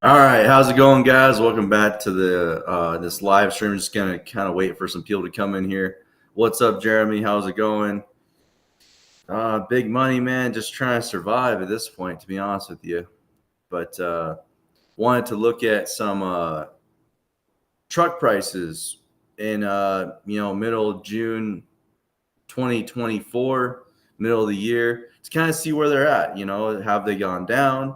All right, how's it going, guys? Welcome back to the this live stream. Just gonna kind of wait for some people to come in here. What's up, Jeremy? How's it going? Big money, man. Just trying to survive at this point, to be honest with you. But wanted to look at some truck prices in middle of June 2024, middle of the year, to kind of see where they're at. Have they gone down?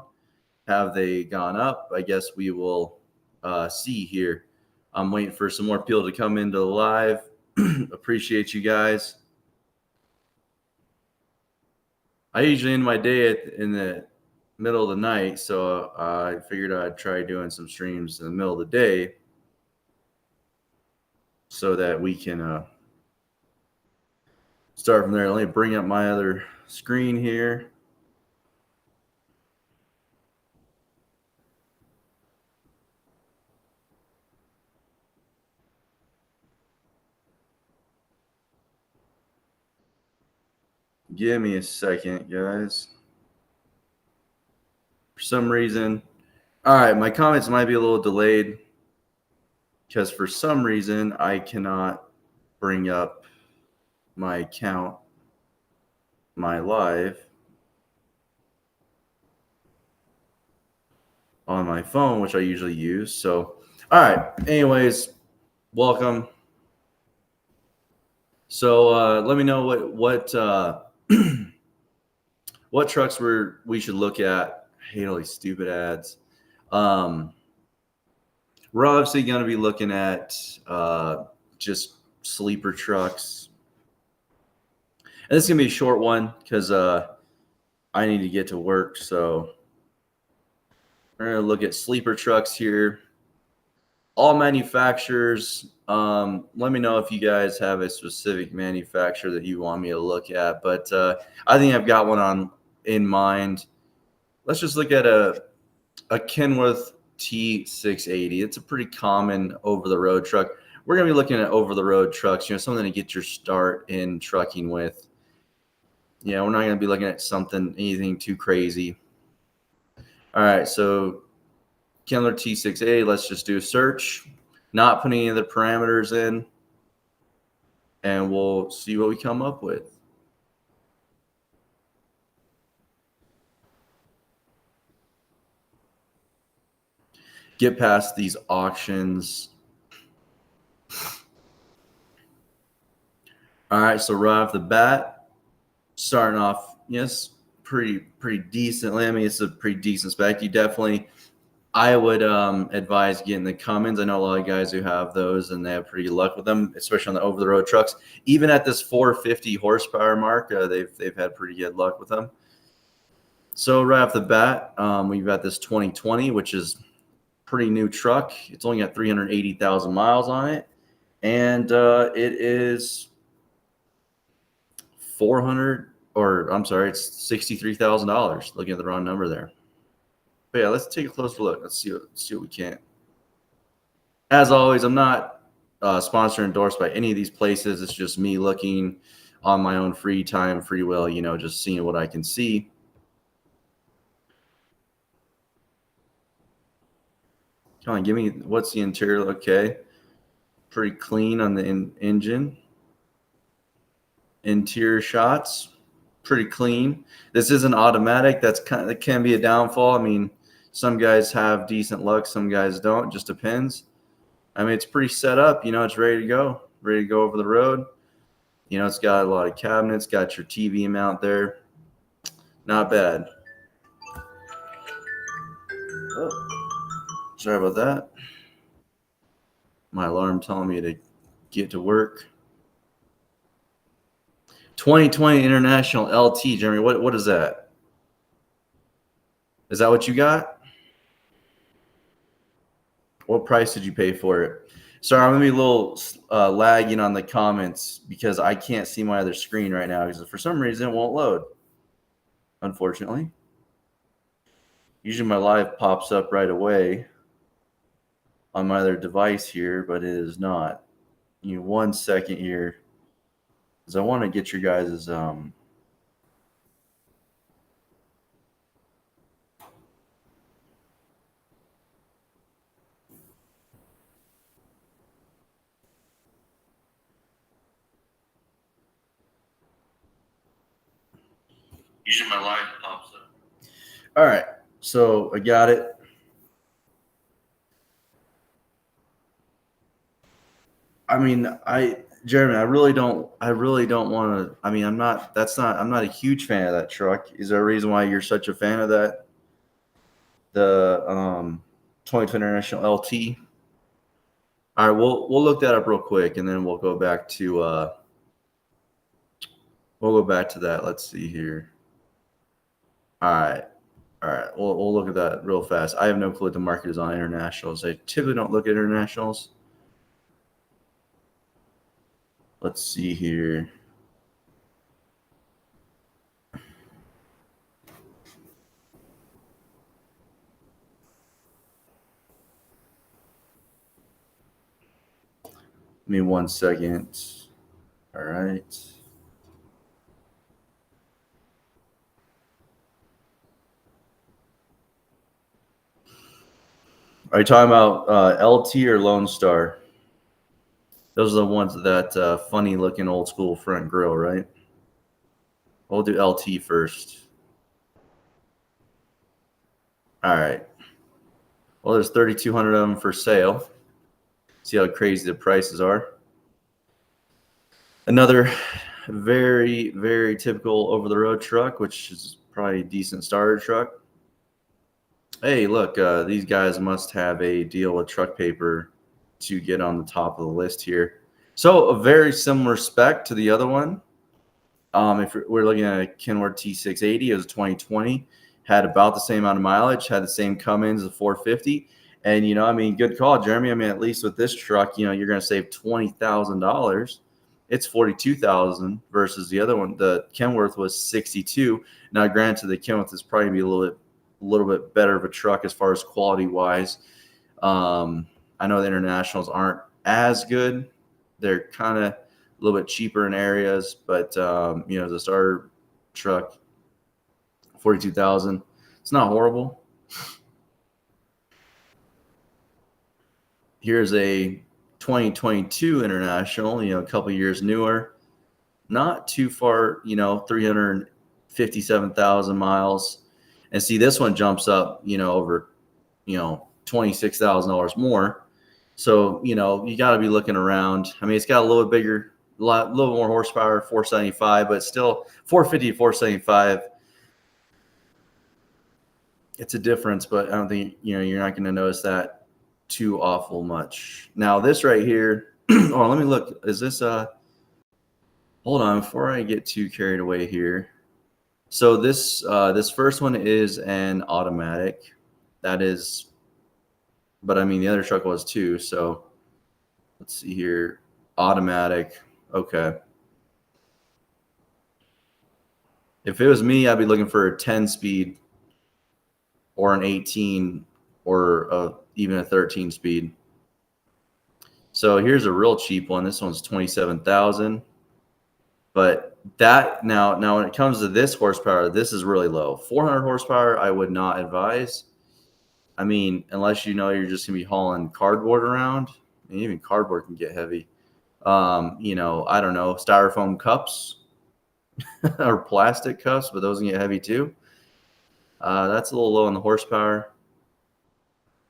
Have they gone up? I guess we will see here. I'm waiting for some more people to come into the live. Appreciate you guys. I usually end my day in the middle of the night, so I figured I'd try doing some streams in the middle of the day so that we can start from there. Let me bring up my other screen here. Give me a second, guys. For some reason, all right, my comments might be a little delayed because for some reason I cannot bring up my account, my live on my phone, which I usually use. So, all right. Anyways, welcome. So let me know what what trucks we should look at. I hate all these stupid ads. We're obviously going to be looking at just sleeper trucks. And this is going to be a short one because I need to get to work. So we're going to look at sleeper trucks here. All manufacturers. Let me know if you guys have a specific manufacturer that you want me to look at. But I think I've got one in mind. Let's just look at a Kenworth T680. It's a pretty common over-the-road truck. We're going to be looking at over-the-road trucks, something to get your start in trucking with. We're not going to be looking at anything too crazy. All right, so Kenworth T680, let's just do a search, not put any of the parameters in, and we'll see what we come up with. Get past these auctions. All right, so right off the bat, starting off, yes, pretty decently. I mean, it's a pretty decent spec. I would advise getting the Cummins. I know a lot of guys who have those, and they have pretty good luck with them, especially on the over-the-road trucks. Even at this 450 horsepower mark, they've had pretty good luck with them. So right off the bat, we've got this 2020, which is pretty new truck. It's only got 380,000 miles on it, and it is it's $63,000. Looking at the wrong number there. But yeah, let's take a closer look. Let's see what we can. As always, I'm not sponsored or endorsed by any of these places. It's just me looking on my own free time, free will, just seeing what I can see. Come on, give me what's the interior. Okay, pretty clean on the engine. Interior shots, pretty clean. This isn't automatic. That can be a downfall. I mean, some guys have decent luck, some guys don't. Just depends. I mean, it's pretty set up. It's ready to go over the road. It's got a lot of cabinets. Got your TV mount there. Not bad. Oh, sorry about that. My alarm telling me to get to work. 2020 International LT, Jeremy. What is that? Is that what you got? What price did you pay for it? Sorry, I'm going to be a little lagging on the comments because I can't see my other screen right now because for some reason it won't load, unfortunately. Usually my live pops up right away on my other device here, but it is not. 1 second here because I want to get your guys' Usually my light pops up. All right, so I got it. I mean, Jeremy, I really don't want to. I mean, I'm not a huge fan of that truck. Is there a reason why you're such a fan of that? The 2020 International LT. All right, we'll look that up real quick, and then we'll go back to that. Let's see here. All right. We'll look at that real fast. I have no clue what the market is on internationals. I typically don't look at internationals. Let's see here. Give me 1 second. All right. Are you talking about LT or Lone Star? Those are the ones with that funny looking old school front grille, right? We'll do LT first. All right. Well, there's 3,200 of them for sale. See how crazy the prices are. Another very, very typical over-the-road truck, which is probably a decent starter truck. Hey, look, these guys must have a deal with Truck Paper to get on the top of the list here. So a very similar spec to the other one. If we're looking at a Kenworth T680, it was 2020, had about the same amount of mileage, had the same Cummins, the 450. And, I mean, good call, Jeremy. I mean, at least with this truck, you're going to save $20,000. It's $42,000 versus the other one. The Kenworth was $62,000. Now, granted, the Kenworth is probably be a little bit better of a truck as far as quality wise. I know the internationals aren't as good. They're kind of a little bit cheaper in areas, but the starter truck, $42,000. It's not horrible. Here's a 2022 International, a couple years newer, not too far, 357,000 miles. And see, this one jumps up, over, $26,000 more. So, you got to be looking around. I mean, it's got a little bit bigger, a little more horsepower, 475, but still 450 to 475. It's a difference, but I don't think, you're not going to notice that too awful much. Now this right here, let me look. Is this hold on before I get too carried away here. So this first one is an automatic. That is, but I mean the other truck was too. So let's see here. Automatic. Okay. If it was me, I'd be looking for a 10-speed or an 18 or even a 13-speed. So here's a real cheap one. This one's $27,000. But that now when it comes to this horsepower, this is really low. 400 horsepower, I would not advise. I mean, unless you're just gonna be hauling cardboard around. And even cardboard can get heavy. I don't know, styrofoam cups or plastic cups, but those can get heavy too. That's a little low on the horsepower.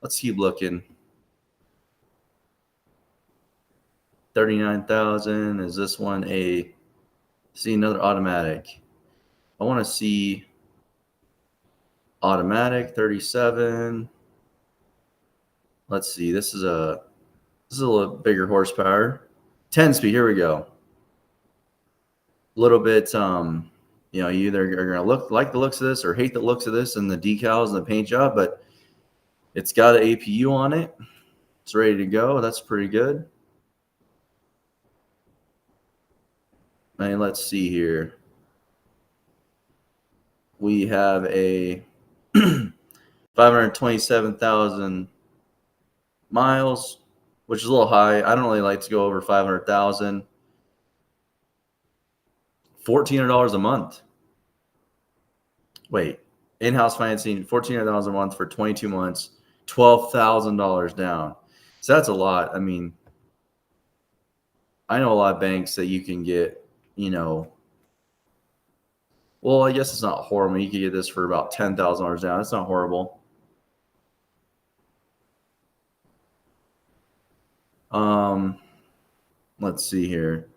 Let's keep looking. 39,000. Is this one see another automatic? I want to see automatic 37. Let's see. This is a little bigger horsepower. 10-speed. Here we go. A little bit. You either are gonna like the looks of this or hate the looks of this and the decals and the paint job, but it's got an APU on it. It's ready to go. That's pretty good. And let's see here. We have a 527,000 miles, which is a little high. I don't really like to go over 500,000. $1,400 a month. Wait, in-house financing, $1,400 a month for 22 months, $12,000 down. So that's a lot. I mean, I know a lot of banks that you can get, Well, I guess it's not horrible. You could get this for about $10,000 down. That's not horrible. Let's see here.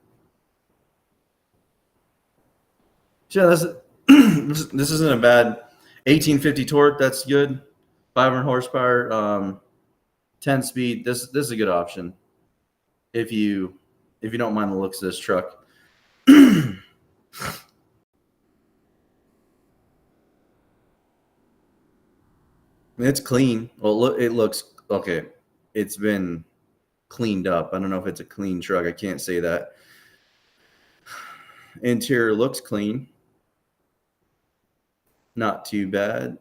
Yeah, this isn't a bad 1850 torque. That's good. 500 horsepower, 10 speed. This is a good option if you don't mind the looks of this truck. It's clean. Well, it looks okay. It's been cleaned up. I don't know if it's a clean truck. I can't say that. Interior looks clean. Not too bad.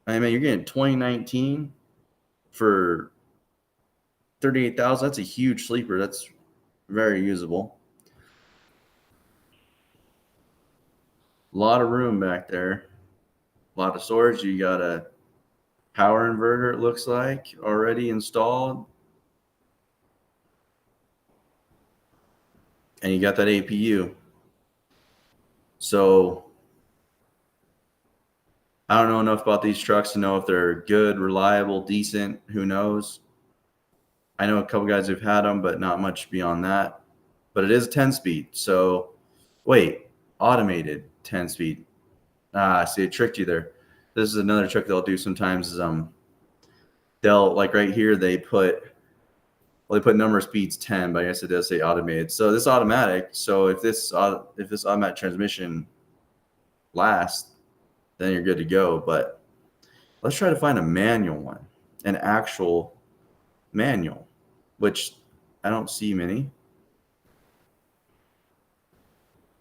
I mean, you're getting 2019 for 38,000. That's a huge sleeper. That's very usable. A lot of room back there. A lot of storage. You got a power inverter, it looks like, already installed. And you got that APU. So I don't know enough about these trucks to know if they're good, reliable, decent. Who knows? I know a couple guys who've had them, but not much beyond that. But it is 10-speed. So wait, automated 10-speed. See, it tricked you there. This is another trick they'll do sometimes. Is they'll, like right here, they put number of speeds 10, but I guess it does say automated. So this automatic. So if this automatic transmission lasts, then you're good to go. But let's try to find a manual one, an actual manual, which I don't see many.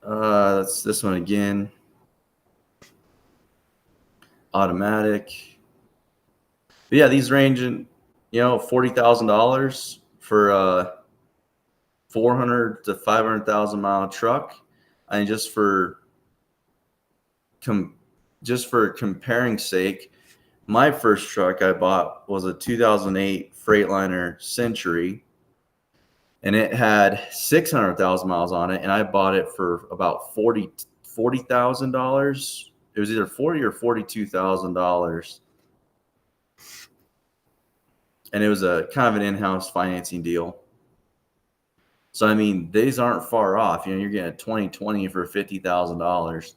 That's this one again. Automatic. But yeah, these range in, $40,000 for a 400 to 500,000 mile truck. And just for comparing sake, my first truck I bought was a 2008 Freightliner Century, and it had 600,000 miles on it, and I bought it for about $40,000. It was either $40,000 or $42,000, and it was a kind of an in-house financing deal. So I mean, these aren't far off. You're getting a 2020 for $50,000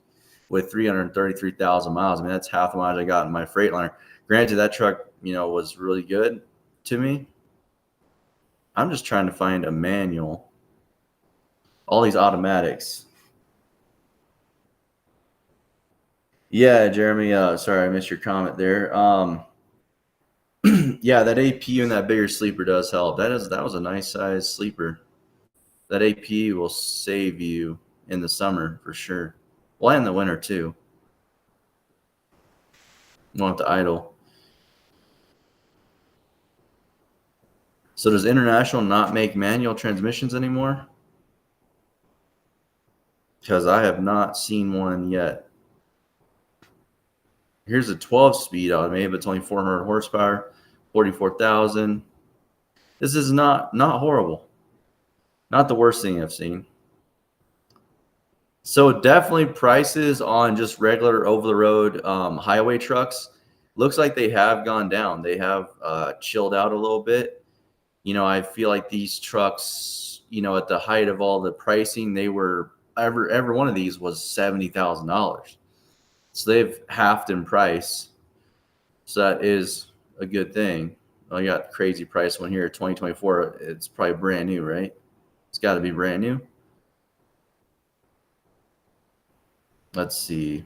with 333,000 miles. I mean, that's half the mileage I got in my Freightliner. Granted, that truck, was really good to me. I'm just trying to find a manual. All these automatics. Yeah, Jeremy. Sorry, I missed your comment there. Yeah, that APU and that bigger sleeper does help. That was a nice size sleeper. That APU will save you in the summer for sure. Well, and the winter too. You don't have to idle. So does International not make manual transmissions anymore? Because I have not seen one yet. Here's a 12-speed automated, but it's only 400 horsepower, 44,000. This is not horrible. Not the worst thing I've seen. So definitely prices on just regular over-the-road highway trucks looks like they have gone down. They have chilled out a little bit. I feel like these trucks, at the height of all the pricing, they were every one of these was $70,000. So they've halved in price. So that is a good thing. I got crazy price one here, 2024. It's probably brand new, right? It's got to be brand new. Let's see.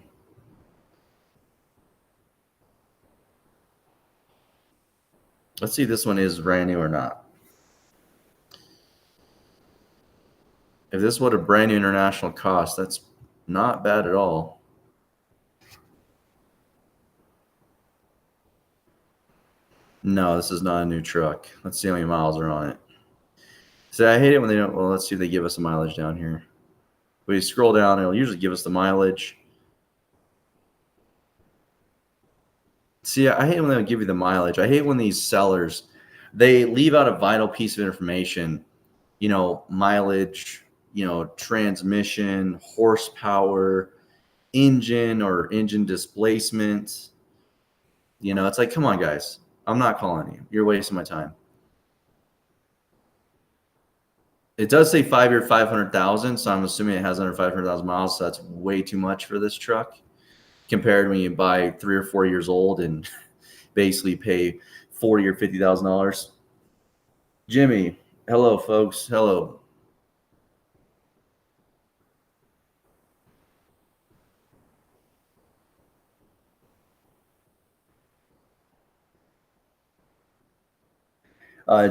Let's see if this one is brand new or not. If this is what a brand new International cost, that's not bad at all. No, this is not a new truck. Let's see how many miles are on it. So I hate it when they don't. Well, let's see if they give us the mileage down here. We scroll down, it'll usually give us the mileage. See, I hate when they don't give you the mileage. I hate when these sellers, they leave out a vital piece of information, mileage, transmission, horsepower, engine or engine displacement. You know, it's like, come on, guys. I'm not calling you. You're wasting my time. It does say 5-year, 500,000, so I'm assuming it has under 500,000 miles. So that's way too much for this truck compared to when you buy 3 or 4 years old and basically pay $40,000 or $50,000. Jimmy, hello, folks. Hello.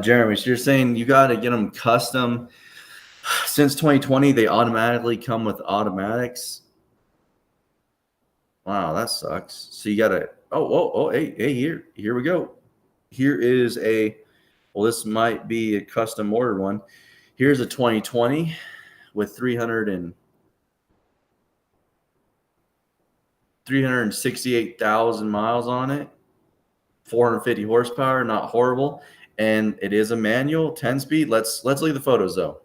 Jeremy, so you're saying you got to get them custom. Since 2020, they automatically come with automatics. Wow, that sucks. So you got to. Hey, here we go. Here is a. Well, this might be a custom ordered one. Here's a 2020 with 368,000 miles on it, 450 horsepower, not horrible, and it is a manual 10-speed. Let's look at the photos though,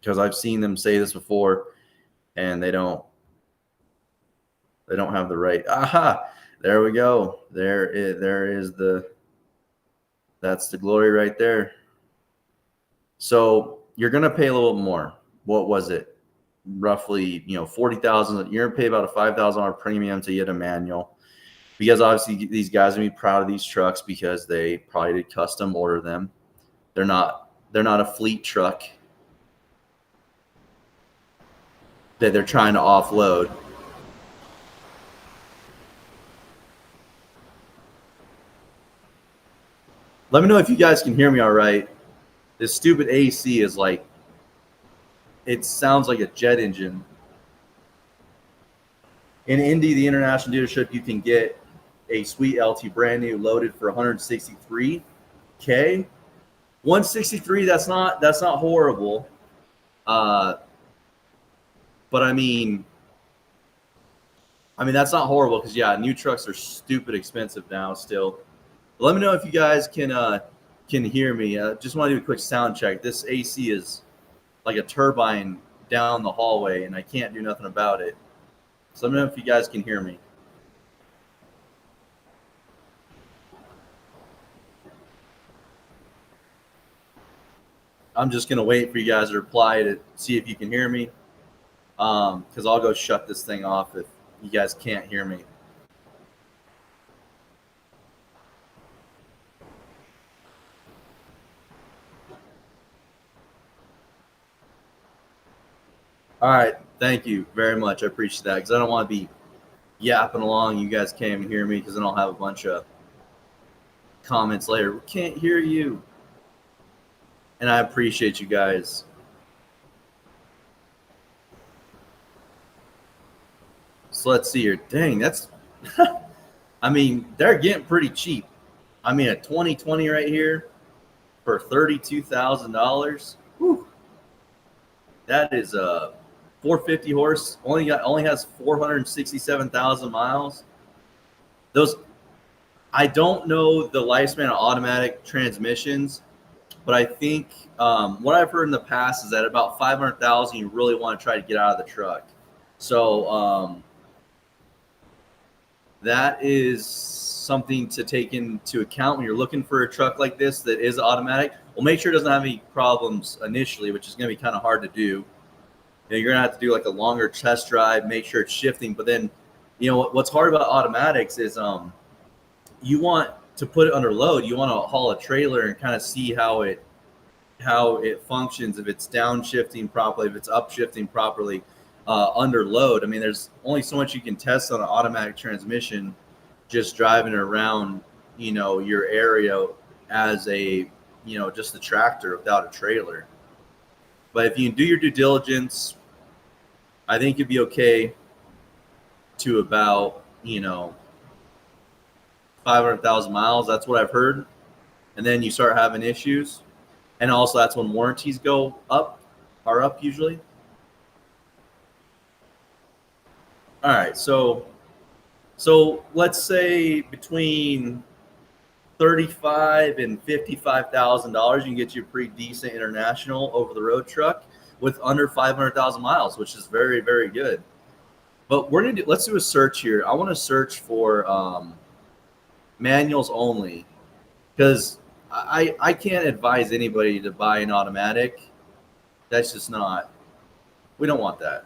because I've seen them say this before, and they don't have the right. Aha, there we go. There is the. That's the glory right there. So you're gonna pay a little bit more. What was it? Roughly, 40,000. You're gonna pay about a $5,000 premium to get a manual, because obviously these guys are gonna be proud of these trucks because they probably did custom order them. They're not a fleet truck that they're trying to offload. Let me know if you guys can hear me all right. This stupid AC is like, it sounds like a jet engine. In Indy, the international dealership, you can get a sweet LT brand new loaded for $163K. 163, that's not horrible. But I mean that's not horrible, because new trucks are stupid expensive now still. Let me know if you guys can hear me. Just want to do a quick sound check. This AC is like a turbine down the hallway, and I can't do nothing about it. So let me know if you guys can hear me. I'm just going to wait for you guys to reply to see if you can hear me, because I'll go shut this thing off if you guys can't hear me. All right. Thank you very much. I appreciate that, because I don't want to be yapping along. You guys can't even hear me, because then I'll have a bunch of comments later. We can't hear you. And I appreciate you guys. So let's see here. Dang, that's I mean, they're getting pretty cheap. I mean, a 2020 right here for $32,000. That is a 450 horse. Only has 467,000 miles. Those, I don't know the lifespan of automatic transmissions, but I think what I've heard in the past is that about 500,000, you really want to try to get out of the truck. So that is something to take into account when you're looking for a truck like this that is automatic. Well, make sure it doesn't have any problems initially, which is going to be kind of hard to do. You're going to have to do like a longer test drive, make sure it's shifting. But then, what's hard about automatics is you want to put it under load. You want to haul a trailer and kind of see how it functions, if it's downshifting properly, if it's upshifting properly under load. I mean, there's only so much you can test on an automatic transmission just driving around, your area as a, just a tractor without a trailer. But if you do your due diligence, I think you'd be okay to about, 500,000 miles. That's what I've heard. And then you start having issues. And also that's when warranties are up usually. All right. So let's say between $35,000 and $55,000, you can get you a pretty decent international over the road truck with under 500,000 miles, which is very, very good. But let's do a search here. I want to search for manuals only, because I can't advise anybody to buy an automatic. That's just not, we don't want that.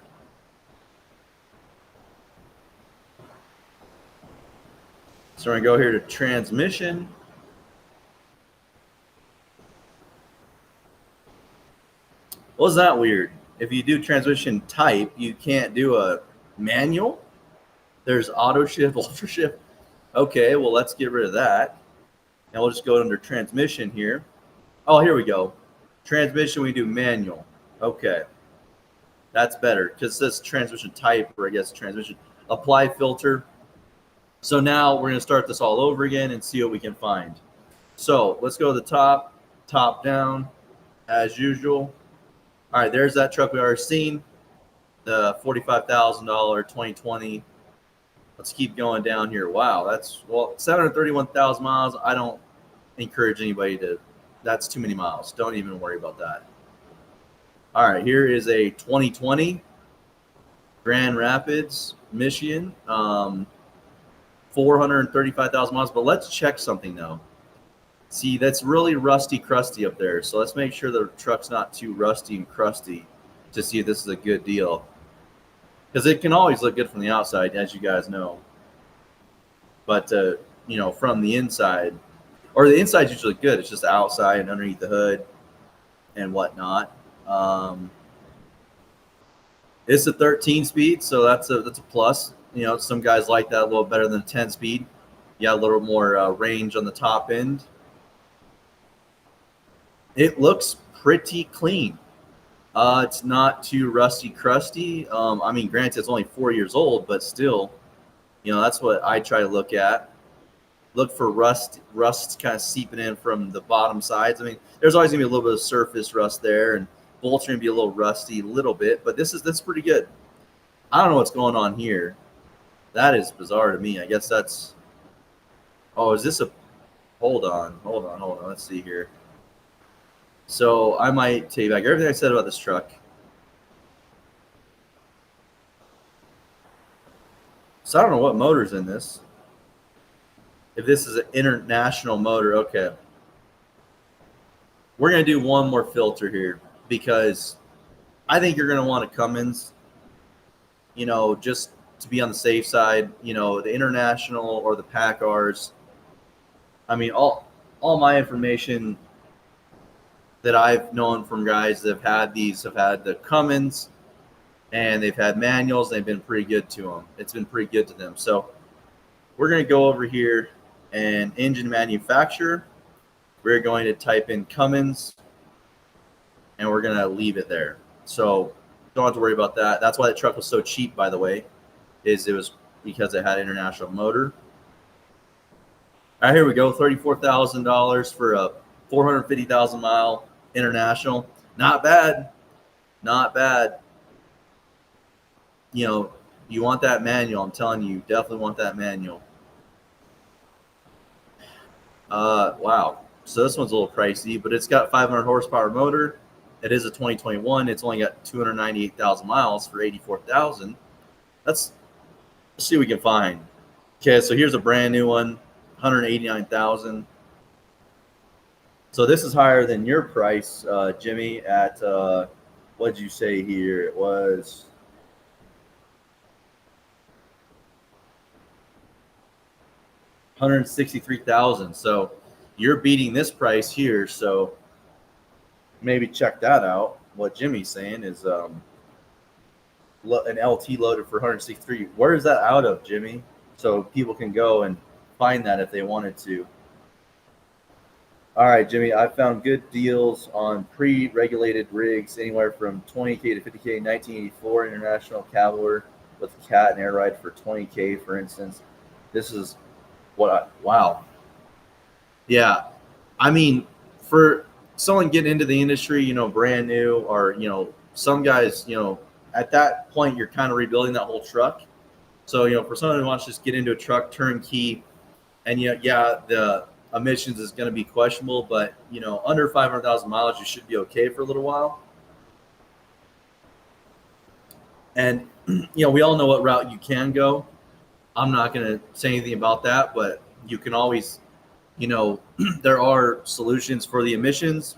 So we're going to go here to transmission. Well, is that weird? If you do transmission type, you can't do a manual. There's auto shift, ultra shift. Okay, well, let's get rid of that. And we'll just go under transmission here. Oh, here we go. Transmission, we do manual. Okay. That's better because it says transmission type, or I guess transmission. Apply filter. So now we're going to start this all over again and see what we can find. So let's go to the top down, as usual. All right, there's that truck we already seen, the $45,000 2020. Let's keep going down here. Wow, that's, well, 731,000 miles. I don't encourage anybody to, that's too many miles. Don't even worry about that. All right, here is a 2020 Grand Rapids, Michigan, 435,000 miles. But let's check something though. See, that's really rusty, crusty up there. So let's make sure the truck's not too rusty and crusty to see if this is a good deal. Because it can always look good from the outside, as you guys know. But, you know, from the inside, or the inside's usually good. It's just the outside and underneath the hood and whatnot. It's a 13 speed, so that's a plus. You know, some guys like that a little better than a 10 speed. You got a little more range on the top end. It looks pretty clean. It's not too rusty, crusty. I mean, granted, it's only 4 years old, but still, you know, that's what I try to look at. Look for rust kind of seeping in from the bottom sides. I mean, there's always gonna be a little bit of surface rust there, and bolts are gonna be a little rusty, a little bit. But that's pretty good. I don't know what's going on here. That is bizarre to me. I guess that's. Oh, is this a? Hold on. Let's see here. So I might take back everything I said about this truck. So I don't know what motor's in this. If this is an international motor, okay. We're going to do one more filter here because I think you're going to want a Cummins, you know, just to be on the safe side. You know, the international or the PACCARs. I mean, all my information that I've known from guys that have had these have had the Cummins, and they've had manuals. They've been pretty good to them. It's been pretty good to them. So we're going to go over here and engine manufacturer. We're going to type in Cummins, and we're going to leave it there. So don't have to worry about that. That's why the truck was so cheap, by the way, is it was because it had international motor. All right, here we go. $34,000 for a 450,000 mile international. Not bad. Not bad. You know, you want that manual. I'm telling you, definitely want that manual. Wow. So this one's a little pricey, but it's got 500 horsepower motor. It is a 2021. It's only got 298,000 miles for 84,000. Let's see what we can find. Okay, so here's a brand new one, 189,000. So this is higher than your price, Jimmy, at what did you say here? It was $163,000. So you're beating this price here. So maybe check that out. What Jimmy's saying is an LT loaded for 163. Where is that out of, Jimmy? So people can go and find that if they wanted to. All right, Jimmy, I found good deals on pre-regulated rigs, anywhere from 20K to 50K. 1984 International Cavalier with cat and air ride for 20K, for instance. This is wow. Yeah, I mean, for someone getting into the industry, you know, brand new, or, you know, some guys, you know, at that point, you're kind of rebuilding that whole truck. So, you know, for someone who wants to just get into a truck turnkey, and yeah, the emissions is going to be questionable, but, you know, under 500,000 miles, you should be okay for a little while. And we all know what route you can go. I'm not going to say anything about that, but you can always, there are solutions for the emissions.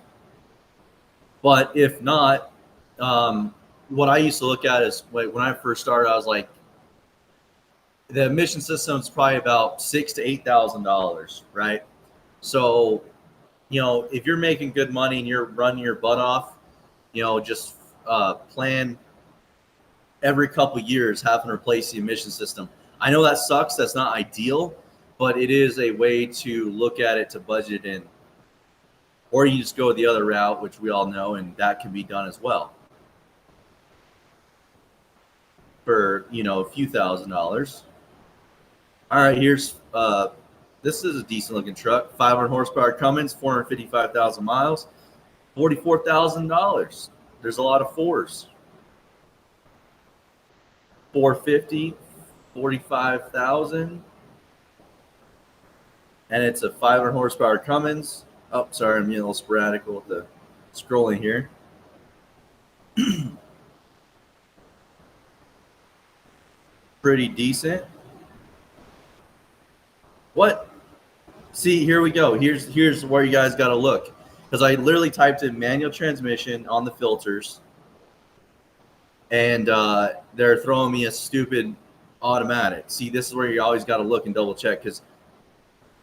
But if not, what I used to look at is when I first started, I was like, the emission system is probably about $6,000 to $8,000, right? So, if you're making good money and you're running your butt off, just plan every couple years having to replace the emission system. I know that sucks. That's not ideal, but it is a way to look at it to budget in. Or you just go the other route, which we all know, and that can be done as well for, a few $1,000s. All right, here's this is a decent looking truck, 500 horsepower Cummins, 455,000 miles, $44,000. There's a lot of fours. 450, 45,000, and it's a 500 horsepower Cummins. Oh, sorry, I'm being a little sporadic with the scrolling here. Pretty decent. What? See, here we go. Here's where you guys got to look, because I literally typed in manual transmission on the filters, and they're throwing me a stupid automatic. See, this is where you always got to look and double check, because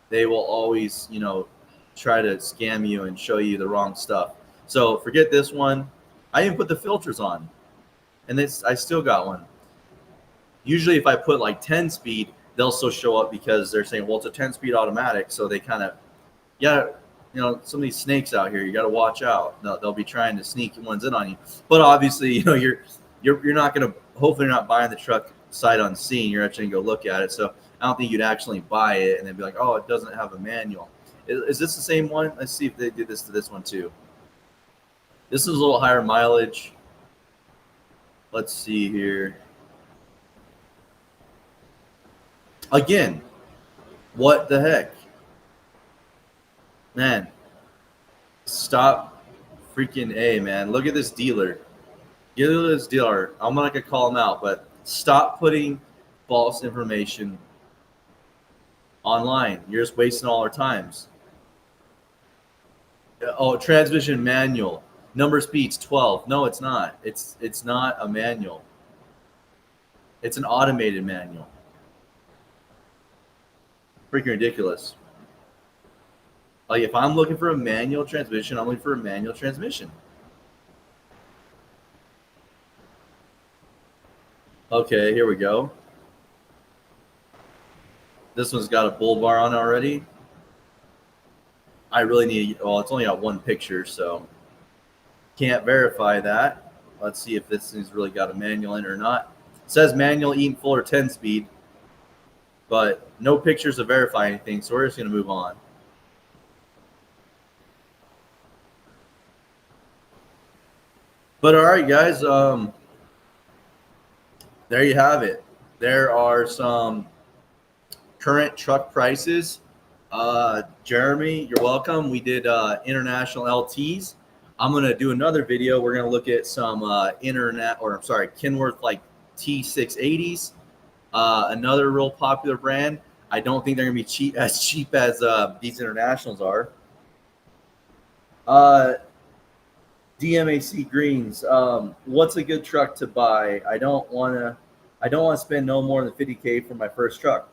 they will always, try to scam you and show you the wrong stuff. So forget this one. I even put the filters on, and I still got one. Usually if I put like 10 speed, they'll still show up, because they're saying, well, it's a 10-speed automatic. So they kind of, some of these snakes out here, you got to watch out. They'll be trying to sneak ones in on you. But obviously, you're not going to, hopefully you're not buying the truck sight unseen. You're actually going to go look at it. So I don't think you'd actually buy it and then be like, oh, it doesn't have a manual. Is this the same one? Let's see if they did this to this one too. This is a little higher mileage. Let's see here. Again, what the heck? Man, stop freaking A, man. Look at this dealer. Get rid of this dealer. I'm not going to call him out, but stop putting false information online. You're just wasting all our times. Oh, transmission manual. Number speeds 12. No, it's not. It's not a manual. It's an automated manual. Freaking ridiculous. Like, if I'm looking for a manual transmission, I'm looking for a manual transmission. Okay, here we go. This one's got a bull bar on already. I really need, well, it's only got one picture, so can't verify that. Let's see if this thing's really got a manual in it or not. It says manual, Eaton Fuller 10-speed, but no pictures to verify anything, so we're just going to move on. But all right, guys, there you have it. There are some current truck prices. Jeremy, you're welcome. We did international LTs. I'm going to do another video. We're going to look at some Kenworth like T680s. Another real popular brand. I don't think they're going to be as cheap as these internationals are. DMAC Greens. What's a good truck to buy? I don't want to spend no more than $50K for my first truck.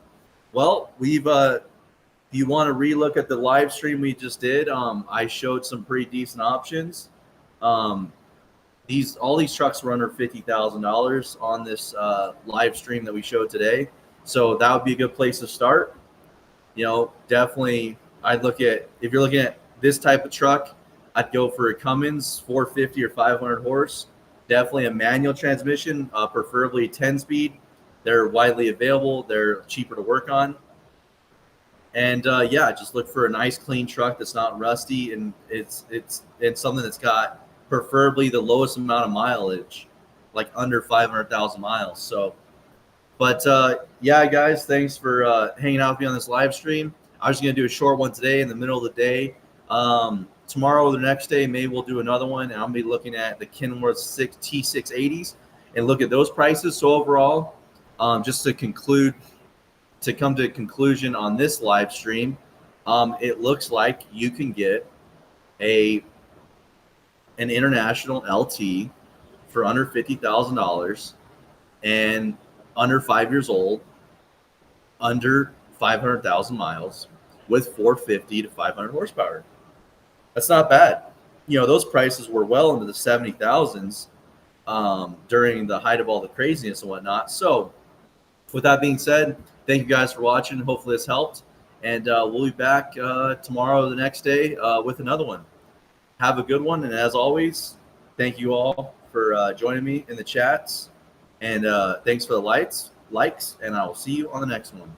Well, we've if you want to relook at the live stream we just did, I showed some pretty decent options. All these trucks were under $50,000 on this live stream that we showed today. So that would be a good place to start. Definitely I'd look at, if you're looking at this type of truck, I'd go for a Cummins 450 or 500 horse. Definitely a manual transmission, preferably 10-speed. They're widely available. They're cheaper to work on. And just look for a nice, clean truck that's not rusty, and it's something that's got preferably the lowest amount of mileage, like under 500,000 miles. So, but guys, thanks for hanging out with me on this live stream. I was going to do a short one today in the middle of the day. Tomorrow or the next day, maybe we'll do another one, and I'm going to be looking at the Kenworth T680s. and look at those prices. So overall, just to come to a conclusion on this live stream, it looks like you can get an international LT for under $50,000 and under 5 years old, under 500,000 miles, with 450 to 500 horsepower. That's not bad. Those prices were well into the 70,000s during the height of all the craziness and whatnot. So with that being said, thank you guys for watching. Hopefully this helped. And we'll be back tomorrow or the next day with another one. Have a good one. And as always, thank you all for joining me in the chats. And thanks for the likes. And I will see you on the next one.